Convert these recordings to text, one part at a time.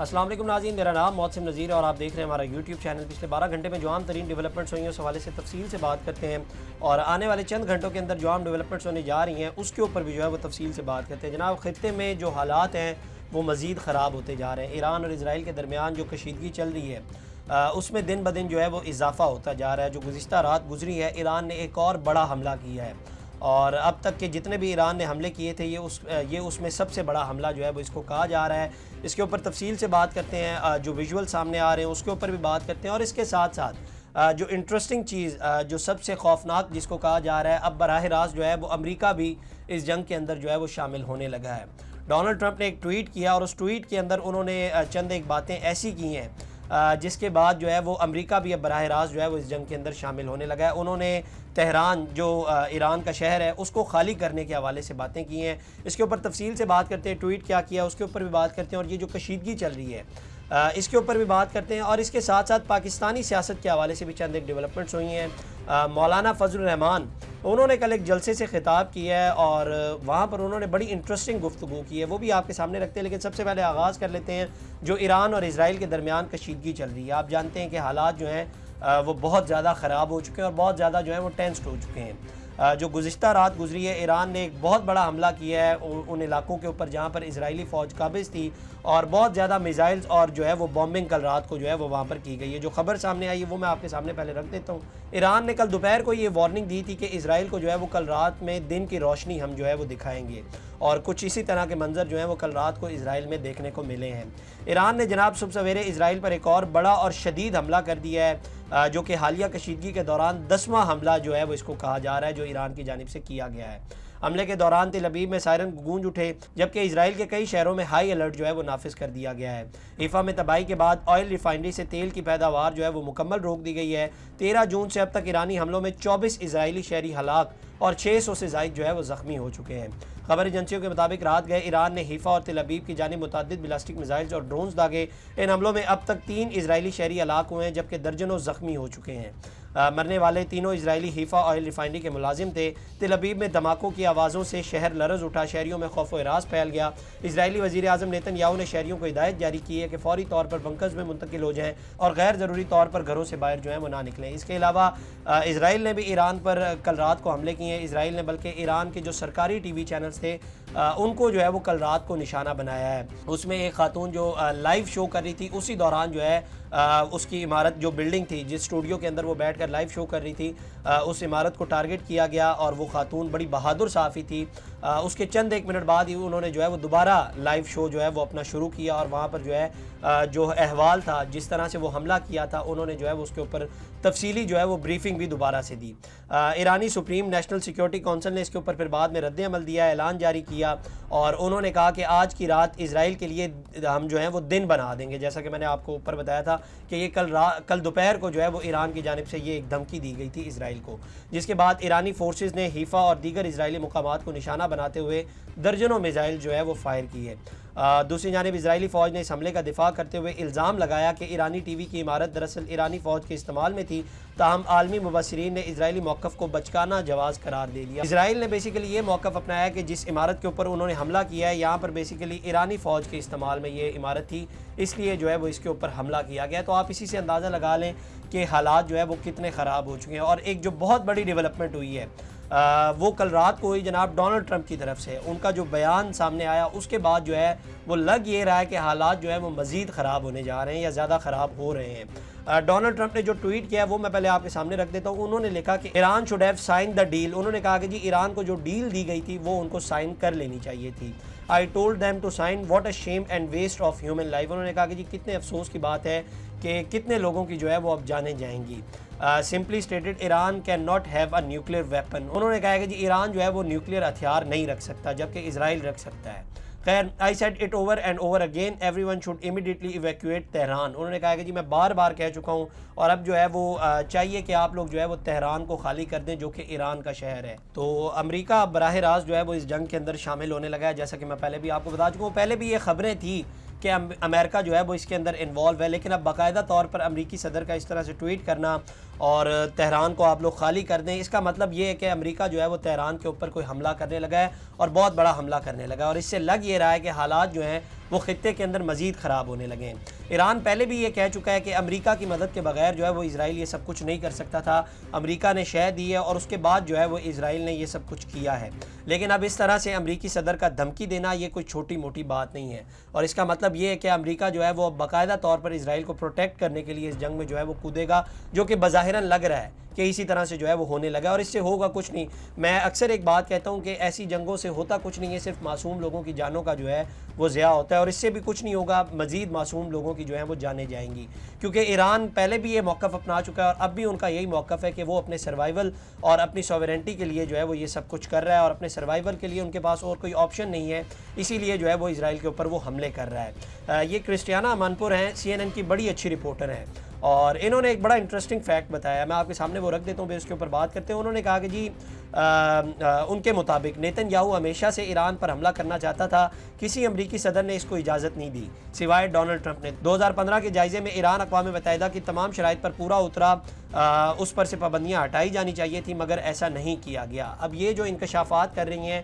السلام علیکم ناظرین، میرا نام محسن نذیر ہے اور آپ دیکھ رہے ہیں ہمارا یوٹیوب چینل۔ پچھلے 12 گھنٹے میں جو عام ترین ڈیولپمنٹس ہوئی ہیں اس حوالے سے تفصیل سے بات کرتے ہیں، اور آنے والے چند گھنٹوں کے اندر جو عام ڈیولپمنٹس ہونے جا رہی ہیں اس کے اوپر بھی جو ہے وہ تفصیل سے بات کرتے ہیں۔ جناب، خطے میں جو حالات ہیں وہ مزید خراب ہوتے جا رہے ہیں۔ ایران اور اسرائیل کے درمیان جو کشیدگی چل رہی ہے اس میں دن بدن جو ہے وہ اضافہ ہوتا جا رہا ہے۔ جو گزشتہ رات گزری ہے، ایران نے ایک اور بڑا حملہ کیا ہے، اور اب تک کے جتنے بھی ایران نے حملے کیے تھے یہ اس میں سب سے بڑا حملہ جو ہے وہ اس کو کہا جا رہا ہے۔ اس کے اوپر تفصیل سے بات کرتے ہیں، جو ویژول سامنے آ رہے ہیں اس کے اوپر بھی بات کرتے ہیں، اور اس کے ساتھ ساتھ جو انٹرسٹنگ چیز جو سب سے خوفناک جس کو کہا جا رہا ہے، اب براہ راست جو ہے وہ امریکہ بھی اس جنگ کے اندر جو ہے وہ شامل ہونے لگا ہے۔ ڈونلڈ ٹرمپ نے ایک ٹویٹ کیا، اور اس ٹویٹ کے اندر انہوں نے چند ایک باتیں ایسی کی ہیں جس کے بعد جو ہے وہ امریکہ بھی اب براہ راست جو ہے وہ اس جنگ کے اندر شامل ہونے لگا ہے۔ انہوں نے تہران جو ایران کا شہر ہے اس کو خالی کرنے کے حوالے سے باتیں کی ہیں۔ اس کے اوپر تفصیل سے بات کرتے ہیں، ٹویٹ کیا کیا اس کے اوپر بھی بات کرتے ہیں، اور یہ جو کشیدگی چل رہی ہے اس کے اوپر بھی بات کرتے ہیں، اور اس کے ساتھ ساتھ پاکستانی سیاست کے حوالے سے بھی چند ایک ڈیولپمنٹس ہوئی ہیں۔ مولانا فضل الرحمان انہوں نے کل ایک جلسے سے خطاب کیا ہے، اور وہاں پر انہوں نے بڑی انٹرسٹنگ گفتگو کی ہے، وہ بھی آپ کے سامنے رکھتے ہیں۔ لیکن سب سے پہلے آغاز کر لیتے ہیں جو ایران اور اسرائیل کے درمیان کشیدگی چل رہی ہے۔ آپ جانتے ہیں کہ حالات جو ہیں وہ بہت زیادہ خراب ہو چکے ہیں، اور بہت زیادہ جو ہے وہ ٹینسڈ ہو چکے ہیں۔ جو گزشتہ رات گزری ہے، ایران نے ایک بہت بڑا حملہ کیا ہے ان علاقوں کے اوپر جہاں پر اسرائیلی فوج قابض تھی، اور بہت زیادہ میزائلز اور جو ہے وہ بومبنگ کل رات کو جو ہے وہ وہاں پر کی گئی ہے۔ جو خبر سامنے آئی ہے وہ میں آپ کے سامنے پہلے رکھ دیتا ہوں۔ ایران نے کل دوپہر کو یہ وارننگ دی تھی کہ اسرائیل کو جو ہے وہ کل رات میں دن کی روشنی ہم جو ہے وہ دکھائیں گے، اور کچھ اسی طرح کے منظر جو ہیں وہ کل رات کو اسرائیل میں دیکھنے کو ملے ہیں۔ ایران نے جناب صبح سویرے اسرائیل پر ایک اور بڑا اور شدید حملہ کر دیا ہے، جو کہ حالیہ کشیدگی کے دوران 10واں حملہ جو ہے وہ اس کو کہا جا رہا ہے جو ایران کی جانب سے کیا گیا ہے۔ حملے کے دوران تل ابیب میں سائرن گونج اٹھے، جبکہ اسرائیل کے کئی شہروں میں ہائی الرٹ جو ہے وہ نافذ کر دیا گیا ہے۔ حیفا میں تباہی کے بعد آئل ریفائنری سے تیل کی پیداوار جو ہے وہ مکمل روک دی گئی ہے۔ 13 جون سے اب تک ایرانی حملوں میں 24 اسرائیلی شہری ہلاک اور 600 سے زائد جو ہے وہ زخمی ہو چکے ہیں۔ خبر ایجنسیوں کے مطابق رات گئے ایران نے حیفا اور تل ابیب کی جانب متعدد بلاسٹک میزائلز اور ڈرونز داغے۔ ان حملوں میں اب تک 3 اسرائیلی شہری ہلاک ہوئے ہیں، جبکہ درجنوں زخمی ہو چکے ہیں۔ مرنے والے تینوں اسرائیلی حیفا آئل ریفائنری کے ملازم تھے۔ تل ابیب میں دھماکوں کی آوازوں سے شہر لرز اٹھا، شہریوں میں خوف و ہراس پھیل گیا۔ اسرائیلی وزیر اعظم نیتن یاہو نے شہریوں کو ہدایت جاری کی ہے کہ فوری طور پر بنکرز میں منتقل ہو جائیں اور غیر ضروری طور پر گھروں سے باہر جو ہے وہ نہ نکلیں۔ اس کے علاوہ اسرائیل نے بھی ایران پر کل رات کو حملے کیے ہیں۔ اسرائیل نے بلکہ ایران کے جو سرکاری ٹی وی چینلز تھے ان کو جو ہے وہ کل رات کو نشانہ بنایا ہے۔ اس میں ایک خاتون جو لائیو شو کر رہی تھی، اسی دوران جو ہے اس کی عمارت جو بلڈنگ تھی جس اسٹوڈیو کے اندر وہ بیٹھ کر لائیو شو کر رہی تھی، اس عمارت کو ٹارگٹ کیا گیا، اور وہ خاتون بڑی بہادر صحافی تھی۔ اس کے چند ایک منٹ بعد ہی انہوں نے جو ہے وہ دوبارہ لائیو شو جو ہے وہ اپنا شروع کیا، اور وہاں پر جو ہے جو احوال تھا، جس طرح سے وہ حملہ کیا تھا، انہوں نے جو ہے وہ اس کے اوپر تفصیلی جو ہے وہ بریفنگ بھی دوبارہ سے دی۔ ایرانی سپریم نیشنل سیکیورٹی کونسل نے اس کے اوپر پھر بعد میں رد عمل دیا، اعلان جاری کیا، اور انہوں نے کہا کہ آج کی رات اسرائیل کے لیے ہم جو ہیں وہ دن بنا دیں گے، جیسا کہ میں نے آپ کو اوپر بتایا تھا کہ یہ کل دوپہر کو جو ہے وہ ایران کی جانب سے یہ ایک دھمکی دی گئی تھی اسرائیل کو، جس کے بعد ایرانی فورسز نے حیفا اور دیگر اسرائیلی مقامات کو نشانہ بناتے ہوئے درجنوں میزائل جو ہے وہ فائر کیے۔ دوسری جانب اسرائیلی فوج نے اس حملے کا دفاع کرتے ہوئے الزام لگایا کہ ایرانی ٹی وی کی عمارت دراصل ایرانی فوج کے استعمال میں تھی، تاہم عالمی مبصرین نے اسرائیلی موقف کو بچکانہ جواز قرار دے لیا۔ اسرائیل نے بیسیکلی یہ موقف اپنایا کہ جس عمارت کے اوپر انہوں نے حملہ کیا ہے، یہاں پر بیسیکلی ایرانی فوج کے استعمال میں یہ عمارت تھی، اس لیے جو ہے وہ اس کے اوپر حملہ کیا گیا۔ تو آپ اسی سے اندازہ لگا لیں کہ حالات جو ہے وہ کتنے خراب ہو چکے ہیں۔ اور ایک جو بہت بڑی ڈیولپمنٹ ہوئی ہے وہ کل رات کو ہوئی جناب ڈونلڈ ٹرمپ کی طرف سے، ان کا جو بیان سامنے آیا اس کے بعد جو ہے وہ لگ یہ رہا ہے کہ حالات جو ہے وہ مزید خراب ہونے جا رہے ہیں یا زیادہ خراب ہو رہے ہیں۔ ڈونلڈ ٹرمپ نے جو ٹویٹ کیا ہے وہ میں پہلے آپ کے سامنے رکھ دیتا ہوں۔ انہوں نے لکھا کہ Iran should have sign the deal. انہوں نے کہا کہ جی ایران کو جو ڈیل دی گئی تھی وہ ان کو سائن کر لینی چاہیے تھی۔ I told them to sign, what a shame and waste of human life۔ انہوں نے کہا کہ جی کتنے افسوس کی بات ہے کہ کتنے لوگوں کی جو ہے وہ اب جانیں جائیں گی۔ Simply stated Iran can not have a nuclear weapon. انہوں نے کہا کہ جی ایران جو ہے وہ نیوکلیئر ہتھیار نہیں رکھ سکتا، جبکہ اسرائیل رکھ سکتا ہے۔ خیر، I said it over and over again, everyone should immediately evacuate Tehran. انہوں نے کہا کہ جی میں بار بار کہہ چکا ہوں، اور اب جو ہے وہ چاہیے کہ آپ لوگ جو ہے وہ تہران کو خالی کر دیں، جو کہ ایران کا شہر ہے۔ تو امریکہ اب براہ راست جو ہے وہ اس جنگ کے اندر شامل ہونے لگا ہے، جیسا کہ میں پہلے بھی آپ کو بتا چکا ہوں۔ پہلے بھی یہ خبریں تھی کہ امریکہ جو ہے وہ اس کے اندر انوالو ہے، لیکن اب باقاعدہ طور پر امریکی صدر کا اس طرح سے ٹویٹ کرنا اور تہران کو آپ لوگ خالی کر دیں، اس کا مطلب یہ ہے کہ امریکہ جو ہے وہ تہران کے اوپر کوئی حملہ کرنے لگا ہے اور بہت بڑا حملہ کرنے لگا ہے، اور اس سے لگ یہ رہا ہے کہ حالات جو ہیں وہ خطے کے اندر مزید خراب ہونے لگے ہیں۔ ایران پہلے بھی یہ کہہ چکا ہے کہ امریکہ کی مدد کے بغیر جو ہے وہ اسرائیل یہ سب کچھ نہیں کر سکتا تھا، امریکہ نے شہ دی ہے اور اس کے بعد جو ہے وہ اسرائیل نے یہ سب کچھ کیا ہے، لیکن اب اس طرح سے امریکی صدر کا دھمکی دینا یہ کوئی چھوٹی موٹی بات نہیں ہے، اور اس کا مطلب یہ ہے کہ امریکہ جو ہے وہ باقاعدہ طور پر اسرائیل کو پروٹیکٹ کرنے کے لیے اس جنگ میں جو ہے وہ کودے گا، جو کہ بظاہراً لگ رہا ہے کہ اسی طرح سے جو ہے وہ ہونے لگا ہے، اور اس سے ہوگا کچھ نہیں۔ میں اکثر ایک بات کہتا ہوں کہ ایسی جنگوں سے ہوتا کچھ نہیں ہے، صرف معصوم لوگوں کی جانوں کا جو ہے وہ ضیاع ہوتا ہے، اور اس سے بھی کچھ نہیں ہوگا، مزید معصوم لوگوں کی جو ہیں وہ جانیں جائیں گی، کیونکہ ایران پہلے بھی یہ موقف اپنا چکا ہے اور اب بھی ان کا یہی موقف ہے کہ وہ اپنے سروائیول اور اپنی سوورنٹی کے لیے جو ہے وہ یہ سب کچھ کر رہا ہے، اور اپنے سروائیول کے لیے ان کے پاس اور کوئی آپشن نہیں ہے، اسی لیے جو ہے وہ اسرائیل کے اوپر وہ حملے کر رہا ہے۔ یہ کرسٹیانہ امانپور ہیں، CNN کی بڑی اچھی رپورٹر ہیں، اور انہوں نے ایک بڑا انٹرسٹنگ فیکٹ بتایا، میں آپ کے سامنے وہ رکھ دیتا ہوں، پھر اس کے اوپر بات کرتے ہیں۔ انہوں نے کہا کہ جی ان کے مطابق نیتن یاہو ہمیشہ سے ایران پر حملہ کرنا چاہتا تھا، کسی امریکی صدر نے اس کو اجازت نہیں دی سوائے ڈونلڈ ٹرمپ نے۔ 2015 کے جائزے میں ایران اقوام متحدہ کی تمام شرائط پر پورا اترا، اس پر سے پابندیاں ہٹائی جانی چاہیے تھی، مگر ایسا نہیں کیا گیا۔ اب یہ جو انکشافات کر رہی ہیں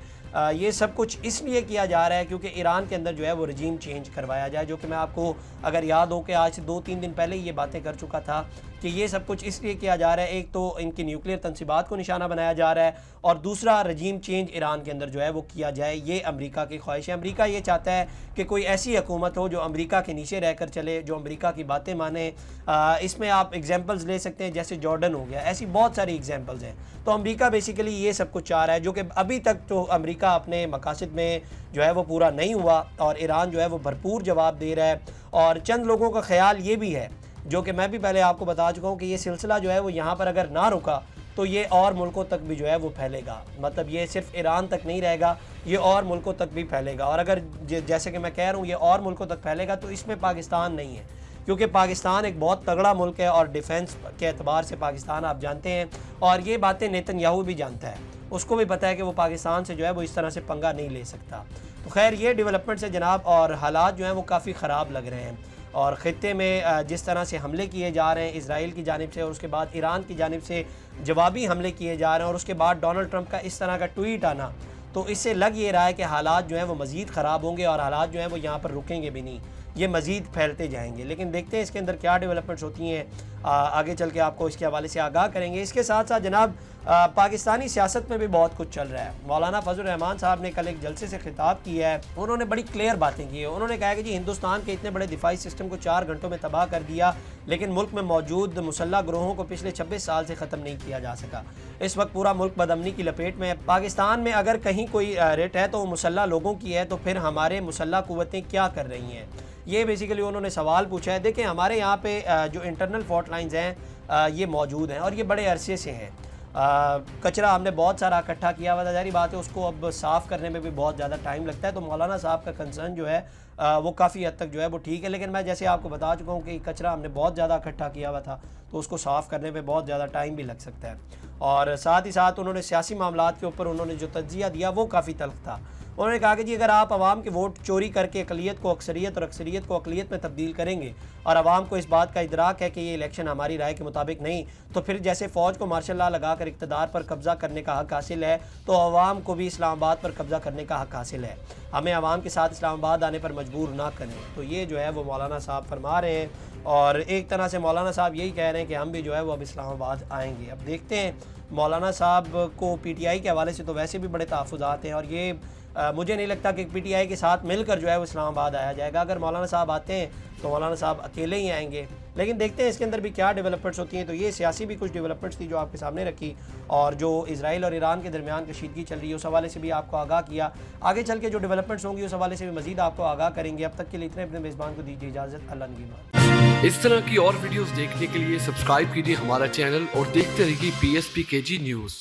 یہ سب کچھ اس لیے کیا جا رہا ہے کیونکہ ایران کے اندر جو ہے وہ رجیم چینج کروایا جائے، جو کہ میں آپ کو اگر یاد ہو کہ آج سے 2-3 دن پہلے یہ باتیں کر چکا تھا کہ یہ سب کچھ اس لیے کیا جا رہا ہے، ایک تو ان کی نیوکلیئر تنصیبات کو نشانہ بنایا جا رہا ہے، اور دوسرا رجیم چینج ایران کے اندر جو ہے وہ کیا جائے، یہ امریکہ کی خواہش ہے۔ امریکہ یہ چاہتا ہے کہ کوئی ایسی حکومت ہو جو امریکہ کے نیچے رہ کر چلے، جو امریکہ کی باتیں مانے۔ اس میں آپ ایگزامپلز لے سکتے ہیں، جیسے جارڈن ہو گیا، ایسی بہت ساری ایگزامپلز ہیں۔ تو امریکہ بیسیکلی یہ سب کچھ چاہ رہا ہے، جو کہ ابھی تک تو امریکہ اپنے مقاصد میں جو ہے وہ پورا نہیں ہوا، اور ایران جو ہے وہ بھرپور جواب دے رہا ہے۔ اور چند لوگوں کا خیال یہ بھی ہے، جو کہ میں بھی پہلے آپ کو بتا چکا ہوں، کہ یہ سلسلہ جو ہے وہ یہاں پر اگر نہ رکا تو یہ اور ملکوں تک بھی جو ہے وہ پھیلے گا، مطلب یہ صرف ایران تک نہیں رہے گا، یہ اور ملکوں تک بھی پھیلے گا، اور اگر جیسے کہ میں کہہ رہا ہوں یہ اور ملکوں تک پھیلے گا تو اس میں پاکستان نہیں ہے، کیونکہ پاکستان ایک بہت تگڑا ملک ہے، اور ڈیفنس کے اعتبار سے پاکستان آپ جانتے ہیں، اور یہ باتیں نیتن یاہو بھی جانتا ہے، اس کو بھی پتہ ہے کہ وہ پاکستان سے جو ہے وہ اس طرح سے پنگا نہیں لے سکتا۔ تو خیر یہ ڈیولپمنٹس ہے جناب، اور حالات جو ہیں وہ کافی خراب لگ رہے ہیں، اور خطے میں جس طرح سے حملے کیے جا رہے ہیں اسرائیل کی جانب سے، اور اس کے بعد ایران کی جانب سے جوابی حملے کیے جا رہے ہیں، اور اس کے بعد ڈونلڈ ٹرمپ کا اس طرح کا ٹویٹ آنا، تو اس سے لگ یہ رہا ہے کہ حالات جو ہیں وہ مزید خراب ہوں گے، اور حالات جو ہیں وہ یہاں پر رکیں گے بھی نہیں، یہ مزید پھیلتے جائیں گے۔ لیکن دیکھتے ہیں اس کے اندر کیا ڈیولپمنٹس ہوتی ہیں، آگے چل کے آپ کو اس کے حوالے سے آگاہ کریں گے۔ اس کے ساتھ ساتھ جناب پاکستانی سیاست میں بھی بہت کچھ چل رہا ہے۔ مولانا فضل الرحمان صاحب نے کل ایک جلسے سے خطاب کیا ہے، انہوں نے بڑی کلیئر باتیں کی ہیں۔ انہوں نے کہا کہ جی ہندوستان کے اتنے بڑے دفاعی سسٹم کو 4 گھنٹوں میں تباہ کر دیا، لیکن ملک میں موجود مسلح گروہوں کو پچھلے 26 سال سے ختم نہیں کیا جا سکا۔ اس وقت پورا ملک بدامنی کی لپیٹ میں ہے۔ پاکستان میں اگر کہیں کوئی ریٹ ہے تو وہ مسلح لوگوں کی ہے، تو پھر ہمارے مسلح قوتیں کیا کر رہی ہیں؟ یہ بیسیکلی انہوں نے سوال پوچھا ہے۔ دیکھیں ہمارے یہاں پہ جو انٹرنل فالٹ لائنز ہیں یہ موجود ہیں، اور یہ بڑے عرصے سے ہیں۔ کچرا ہم نے بہت سارا اکٹھا کیا ہوا تھا، ظاہری بات ہے اس کو اب صاف کرنے میں بھی بہت زیادہ ٹائم لگتا ہے، تو مولانا صاحب کا کنسرن جو ہے وہ کافی حد تک جو ہے وہ ٹھیک ہے، لیکن میں جیسے آپ کو بتا چکا ہوں کہ کچرا ہم نے بہت زیادہ اکٹھا کیا ہوا تھا، تو اس کو صاف کرنے میں بہت زیادہ ٹائم بھی لگ سکتا ہے۔ اور ساتھ ہی ساتھ انہوں نے سیاسی معاملات کے اوپر انہوں نے جو تجزیہ دیا وہ کافی تلخ تھا۔ انہوں نے کہا کہ جی اگر آپ عوام کے ووٹ چوری کر کے اقلیت کو اکثریت اور اکثریت کو اقلیت میں تبدیل کریں گے، اور عوام کو اس بات کا ادراک ہے کہ یہ الیکشن ہماری رائے کے مطابق نہیں، تو پھر جیسے فوج کو مارشل لا لگا کر اقتدار پر قبضہ کرنے کا حق حاصل ہے، تو عوام کو بھی اسلام آباد پر قبضہ کرنے کا حق حاصل ہے۔ ہمیں عوام کے ساتھ اسلام آباد آنے پر مجبور نہ کریں۔ تو یہ جو ہے وہ مولانا صاحب فرما رہے ہیں، اور ایک طرح سے مولانا صاحب یہی کہہ رہے ہیں کہ ہم بھی جو ہے وہ اب اسلام آباد آئیں گے۔ اب دیکھتے ہیں، مولانا صاحب کو پی ٹی آئی کے حوالے سے تو ویسے بھی بڑے تحفظات ہیں، اور یہ مجھے نہیں لگتا کہ پی ٹی آئی کے ساتھ مل کر جو ہے وہ اسلام آباد آیا جائے گا۔ اگر مولانا صاحب آتے ہیں تو مولانا صاحب اکیلے ہی آئیں گے، لیکن دیکھتے ہیں اس کے اندر بھی کیا ڈیولپمنٹس ہوتی ہیں۔ تو یہ سیاسی بھی کچھ ڈیولپمنٹس تھی جو آپ کے سامنے رکھی، اور جو اسرائیل اور ایران کے درمیان کشیدگی چل رہی ہے اس حوالے سے بھی آپ کو آگاہ کیا۔ آگے چل کے جو ڈیولپمنٹس ہوں گی اس حوالے سے بھی مزید آپ کو آگاہ کریں گے۔ اب تک کے لیے اتنے، اپنے میزبان کو دیجیے اجازت، اللہ نگہبان۔ اس طرح کی اور ویڈیوز دیکھنے کے لیے سبسکرائب کیجیے ہمارا چینل، اور دیکھتے رہیے PSPKG نیوز۔